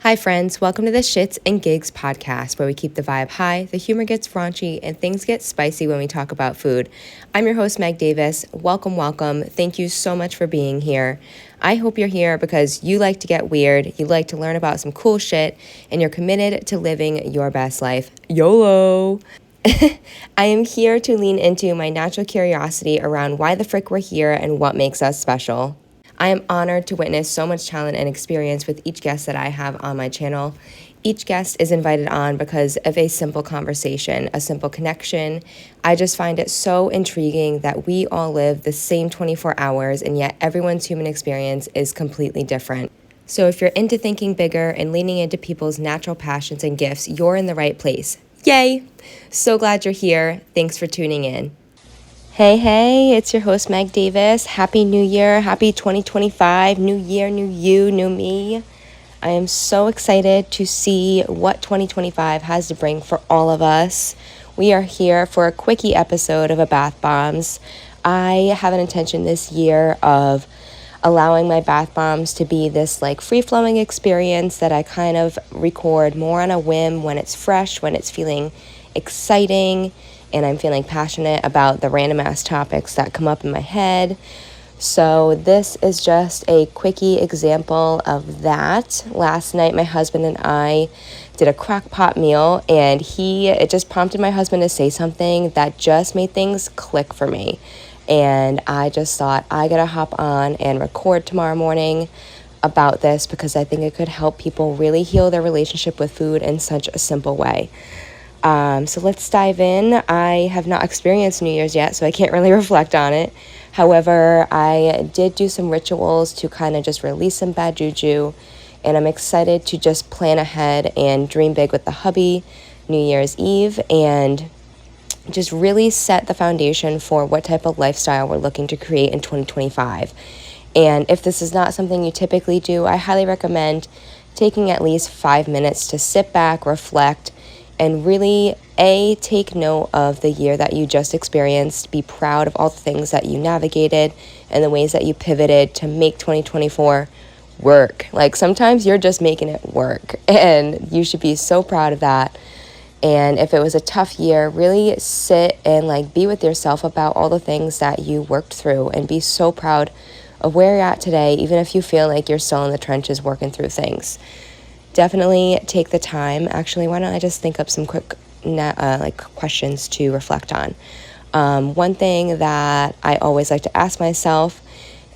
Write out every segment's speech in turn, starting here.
Hi friends, welcome to the Shiits and Gigs podcast where we keep the vibe high, the humor gets raunchy, and things get spicy when we talk about food. I'm your host, Meg Davis. Welcome. Thank you so much for being here. I hope you're here because you like to get weird, you like to learn about some cool shit, and you're committed to living your best life. YOLO! I am here to lean into my natural curiosity around why the frick we're here and what makes us special. I am honored to witness so much talent and experience with each guest that I have on my channel. Each guest is invited on because of a simple conversation, a simple connection. I just find it so intriguing that we all live the same 24 hours and yet everyone's human experience is completely different. So if you're into thinking bigger and leaning into people's natural passions and gifts, you're in the right place. Yay! So glad you're here. Thanks for tuning in. Hey, it's your host, Meg Davis. Happy New Year. Happy 2025. New year, new you, new me. I am so excited to see what 2025 has to bring for all of us. We are here for a quickie episode of A Bath Bombs. I have an intention this year of allowing my bath bombs to be this free-flowing experience that I kind of record more on a whim when it's fresh, when it's feeling exciting, and I'm feeling passionate about the random ass topics that come up in my head. So this is just a quickie example of that. Last night, my husband and I did a crock pot meal, and it just prompted my husband to say something that just made things click for me. And I just thought, I gotta hop on and record tomorrow morning about this because I think it could help people really heal their relationship with food in such a simple way. So let's dive in. I have not experienced New Year's yet, so I can't really reflect on it. However, I did do some rituals to kind of just release some bad juju, and I'm excited to just plan ahead and dream big with the hubby New Year's Eve and just really set the foundation for what type of lifestyle we're looking to create in 2025. And if this is not something you typically do, I highly recommend taking at least 5 minutes to sit back, reflect, and really, take note of the year that you just experienced. Be proud of all the things that you navigated and the ways that you pivoted to make 2024 work. Sometimes you're just making it work, and you should be so proud of that. And if it was a tough year, really sit and be with yourself about all the things that you worked through and be so proud of where you're at today, even if you feel like you're still in the trenches working through things. Definitely take the time. Actually, why don't I just think up some quick questions to reflect on. One thing that I always like to ask myself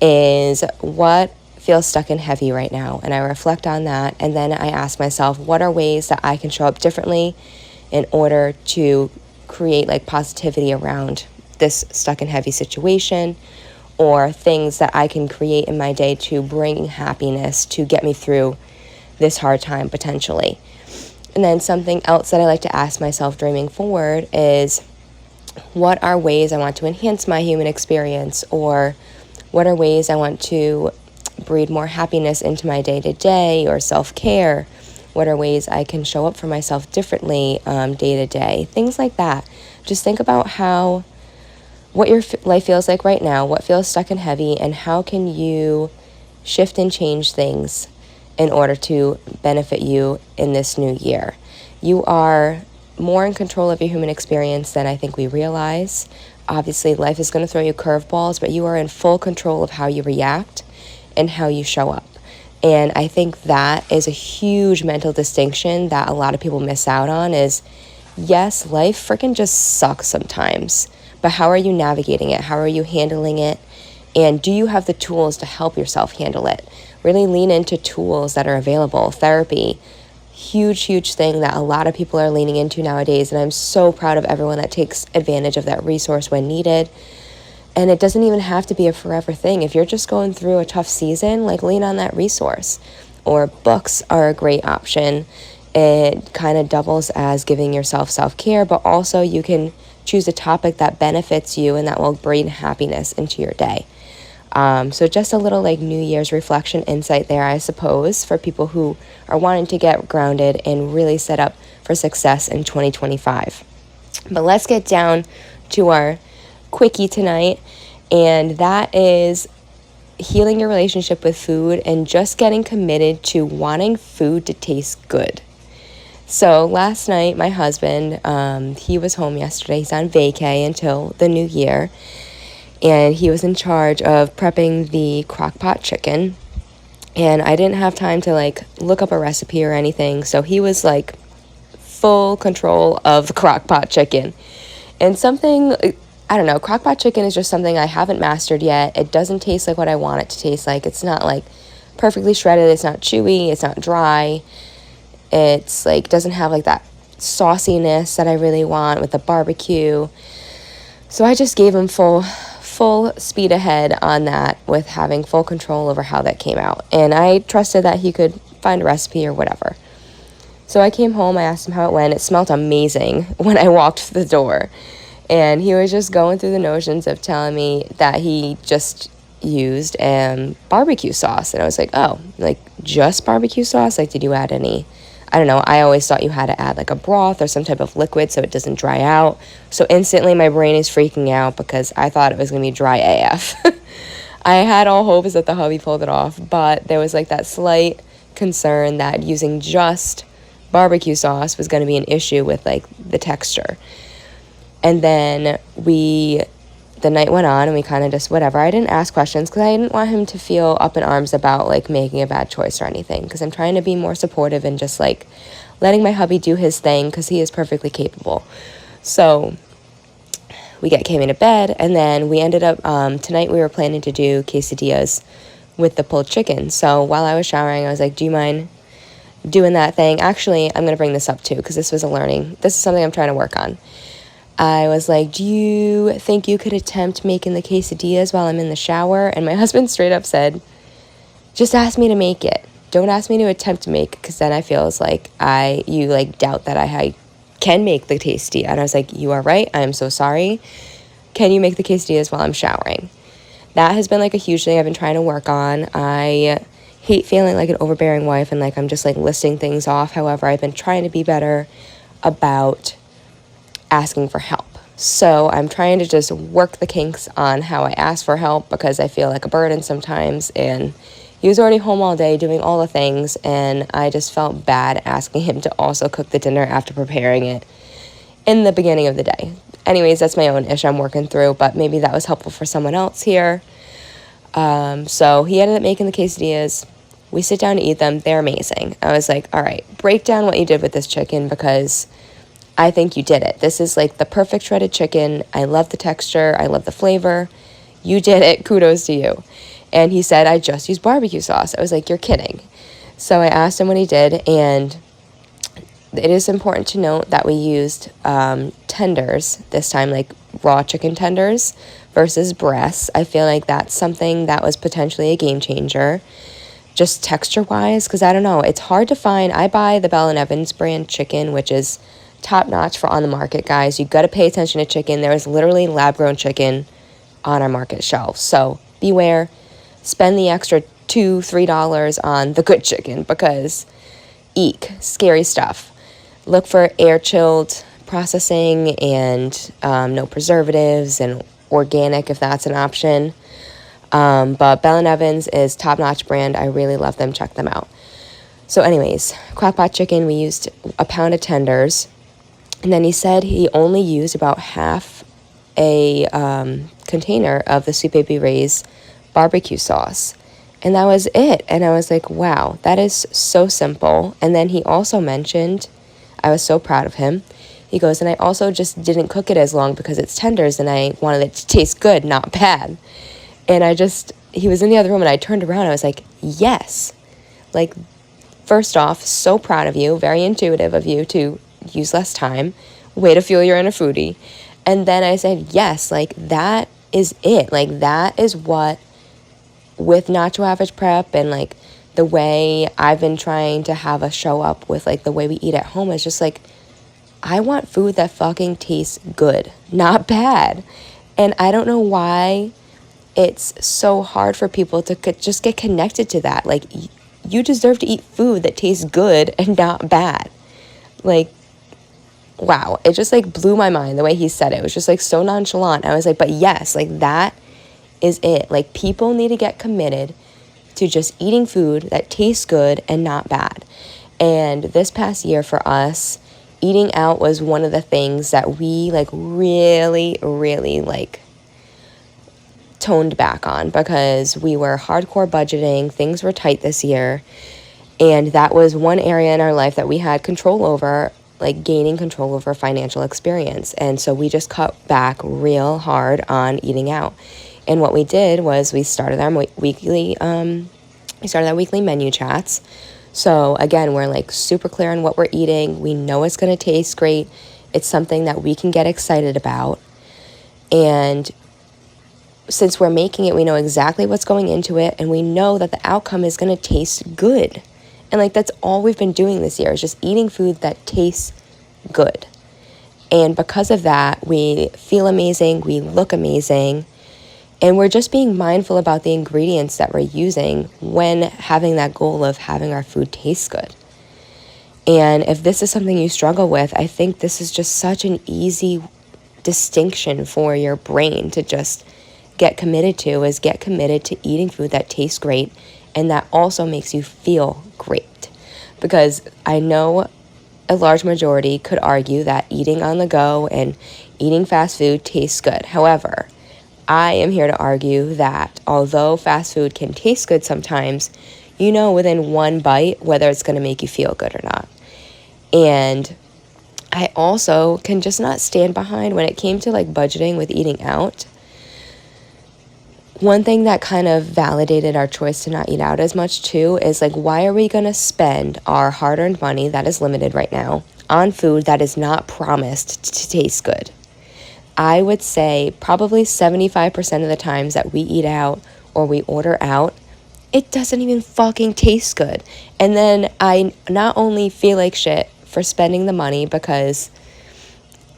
is what feels stuck and heavy right now, and I reflect on that, and then I ask myself, what are ways that I can show up differently in order to create positivity around this stuck and heavy situation, or things that I can create in my day to bring happiness to get me through this hard time potentially. And then something else that I like to ask myself dreaming forward is, what are ways I want to enhance my human experience, or what are ways I want to breed more happiness into my day-to-day or self-care? What are ways I can show up for myself differently day-to-day? Things like that. Just think about what your life feels like right now, what feels stuck and heavy, and how can you shift and change things in order to benefit you in this new year. You are more in control of your human experience than I think we realize. Obviously, life is going to throw you curveballs, but you are in full control of how you react and how you show up. And I think that is a huge mental distinction that a lot of people miss out on is, yes, life freaking just sucks sometimes, but how are you navigating it? How are you handling it? And do you have the tools to help yourself handle it? Really lean into tools that are available. Therapy, huge thing that a lot of people are leaning into nowadays. And I'm so proud of everyone that takes advantage of that resource when needed. And it doesn't even have to be a forever thing. If you're just going through a tough season, lean on that resource. Or books are a great option. It kind of doubles as giving yourself self-care, but also you can choose a topic that benefits you and that will bring happiness into your day. So just a little New Year's reflection insight there, I suppose, for people who are wanting to get grounded and really set up for success in 2025. But let's get down to our quickie tonight, and that is healing your relationship with food and just getting committed to wanting food to taste good. So last night, my husband, he was home yesterday. He's on vacay until the new year. And he was in charge of prepping the crock pot chicken. And I didn't have time to, like, look up a recipe or anything. So he was, like, full control of the crock pot chicken. And something, I don't know, crock pot chicken is just something I haven't mastered yet. It doesn't taste like what I want it to taste like. It's not, like, perfectly shredded. It's not chewy. It's not dry. It's, like, doesn't have, like, that sauciness that I really want with the barbecue. So I just gave him full speed ahead on that with having full control over how that came out. And I trusted that he could find a recipe or whatever. So I came home, I asked him how it went. It smelled amazing when I walked through the door. And he was just going through the notions of telling me that he just used barbecue sauce. And I was like, oh, like just barbecue sauce? Like, did you add any? I don't know, I always thought you had to add like a broth or some type of liquid so it doesn't dry out. So instantly my brain is freaking out because I thought it was going to be dry AF. I had all hopes that the hubby pulled it off, but there was like that slight concern that using just barbecue sauce was going to be an issue with like the texture. And then the night went on and we kind of just whatever. I didn't ask questions because I didn't want him to feel up in arms about like making a bad choice or anything, because I'm trying to be more supportive and just like letting my hubby do his thing because he is perfectly capable. So we came into bed, and then we ended up tonight we were planning to do quesadillas with the pulled chicken. So while I was showering, I was like, do you mind doing that thing? Actually, I'm going to bring this up too because this is something I'm trying to work on. I was like, do you think you could attempt making the quesadillas while I'm in the shower? And my husband straight up said, just ask me to make it. Don't ask me to attempt to make it, because then I feel it's like you like doubt that I can make the quesadilla. And I was like, you are right. I'm so sorry. Can you make the quesadillas while I'm showering? That has been like a huge thing I've been trying to work on. I hate feeling like an overbearing wife and like I'm just like listing things off. However, I've been trying to be better about asking for help. So I'm trying to just work the kinks on how I ask for help, because I feel like a burden sometimes, and he was already home all day doing all the things, and I just felt bad asking him to also cook the dinner after preparing it in the beginning of the day. Anyways, that's my own issue I'm working through, but maybe that was helpful for someone else here. So he ended up making the quesadillas. We sit down to eat them. They're amazing. I was like, all right, break down what you did with this chicken, because I think you did it. This is like the perfect shredded chicken. I love the texture. I love the flavor. You did it. Kudos to you. And he said, I just used barbecue sauce. I was like, you're kidding. So I asked him what he did, and it is important to note that we used tenders this time, like raw chicken tenders versus breasts. I feel like that's something that was potentially a game changer, just texture-wise, because I don't know. It's hard to find. I buy the Bell & Evans brand chicken, which is top-notch for on the market, guys. You got to pay attention to chicken. There is literally lab-grown chicken on our market shelves. So beware. Spend the extra $2-3 on the good chicken, because eek, scary stuff. Look for air-chilled processing and no preservatives, and organic if that's an option. But Bell & Evans is top-notch brand. I really love them. Check them out. So anyways, crock-pot chicken, we used a pound of tenders. And then he said he only used about half a container of the Sweet Baby Ray's barbecue sauce. And that was it. And I was like, wow, that is so simple. And then he also mentioned, I was so proud of him. He goes, and I also just didn't cook it as long because it's tenders and I wanted it to taste good, not bad. And he was in the other room and I turned around and I was like, yes. Like, first off, so proud of you. Very intuitive of you to use less time. Way to feel you're in a foodie. And then I said, yes, like that is it. Like that is what, with Nacho Average Prep and like the way I've been trying to have us show up with like the way we eat at home, is just like, I want food that fucking tastes good, not bad. And I don't know why it's so hard for people to just get connected to that. Like, you deserve to eat food that tastes good and not bad. Like, wow, it just like blew my mind the way he said it. It was just like so nonchalant. I was like, but yes, like that is it. Like, people need to get committed to just eating food that tastes good and not bad. And this past year for us, eating out was one of the things that we like really, really like toned back on, because we were hardcore budgeting. Things were tight this year. And that was one area in our life that we had control over, like gaining control over financial experience. And so we just cut back real hard on eating out. And what we did was we started our weekly menu chats. So again, we're like super clear on what we're eating. We know it's going to taste great. It's something that we can get excited about. And since we're making it, we know exactly what's going into it, and we know that the outcome is going to taste good. And like, that's all we've been doing this year, is just eating food that tastes good. And because of that, we feel amazing, we look amazing, and we're just being mindful about the ingredients that we're using when having that goal of having our food taste good. And if this is something you struggle with, I think this is just such an easy distinction for your brain to just get committed to, is get committed to eating food that tastes great and that also makes you feel great. Because I know a large majority could argue that eating on the go and eating fast food tastes good. However, I am here to argue that although fast food can taste good sometimes, you know within one bite whether it's going to make you feel good or not. And I also can just not stand behind when it came to like budgeting with eating out. One thing that kind of validated our choice to not eat out as much too is like, why are we going to spend our hard-earned money that is limited right now on food that is not promised to taste good? I would say probably 75% of the times that we eat out or we order out, it doesn't even fucking taste good. And then I not only feel like shit for spending the money, because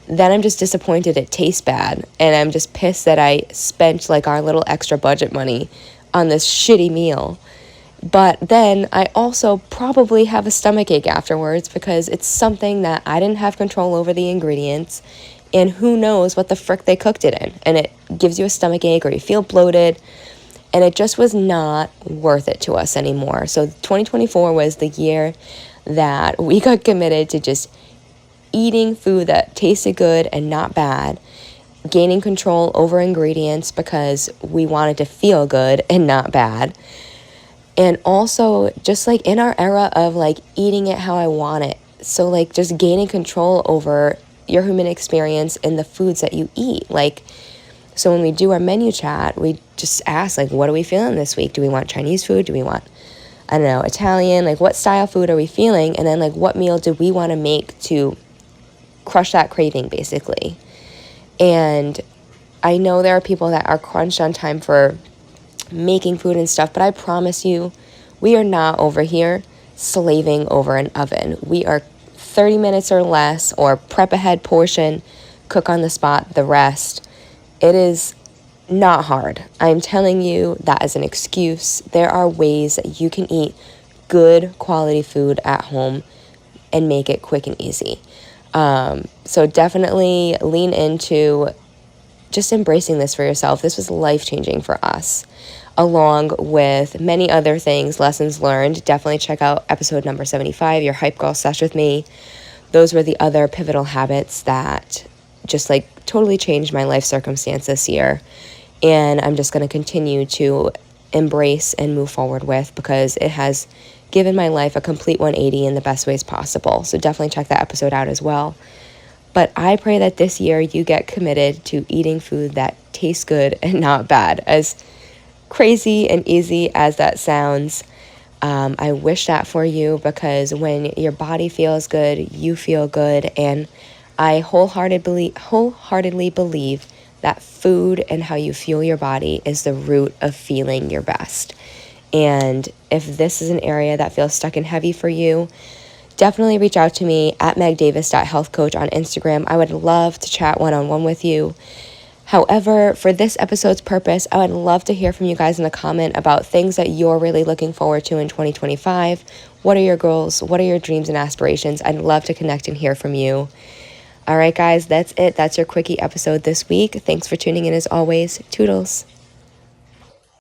then I'm just disappointed it tastes bad, and I'm just pissed that I spent like our little extra budget money on this shitty meal. But then I also probably have a stomachache afterwards, because it's something that I didn't have control over the ingredients, and who knows what the frick they cooked it in, and it gives you a stomachache or you feel bloated, and it just was not worth it to us anymore. So 2024 was the year that we got committed to just eating food that tasted good and not bad, gaining control over ingredients because we wanted to feel good and not bad. And also just like in our era of like eating it how I want it. So like just gaining control over your human experience in the foods that you eat. Like, so when we do our menu chat, we just ask like, what are we feeling this week? Do we want Chinese food? Do we want, I don't know, Italian? Like, what style food are we feeling? And then like, what meal do we want to make to crush that craving, basically? And I know there are people that are crunched on time for making food and stuff, but I promise you, we are not over here slaving over an oven. We are 30 minutes or less, or prep ahead portion, cook on the spot, the rest. It is not hard. I'm telling you, that is an excuse. There are ways that you can eat good quality food at home and make it quick and easy. So definitely lean into just embracing this for yourself. This was life-changing for us, along with many other things, lessons learned. Definitely check out episode number 75, Your Hype Girl Sesh with Me. Those were the other pivotal habits that just like totally changed my life circumstance this year. And I'm just going to continue to embrace and move forward with, because it has given my life a complete 180 in the best ways possible. So definitely check that episode out as well. But I pray that this year you get committed to eating food that tastes good and not bad. As crazy and easy as that sounds, I wish that for you, because when your body feels good, you feel good. And I wholeheartedly believe that food and how you fuel your body is the root of feeling your best. And if this is an area that feels stuck and heavy for you, definitely reach out to me at megdavis.healthcoach on Instagram. I would love to chat one-on-one with you. However, for this episode's purpose, I would love to hear from you guys in the comment about things that you're really looking forward to in 2025. What are your goals? What are your dreams and aspirations? I'd love to connect and hear from you. All right, guys, that's it. That's your quickie episode this week. Thanks for tuning in as always. Toodles.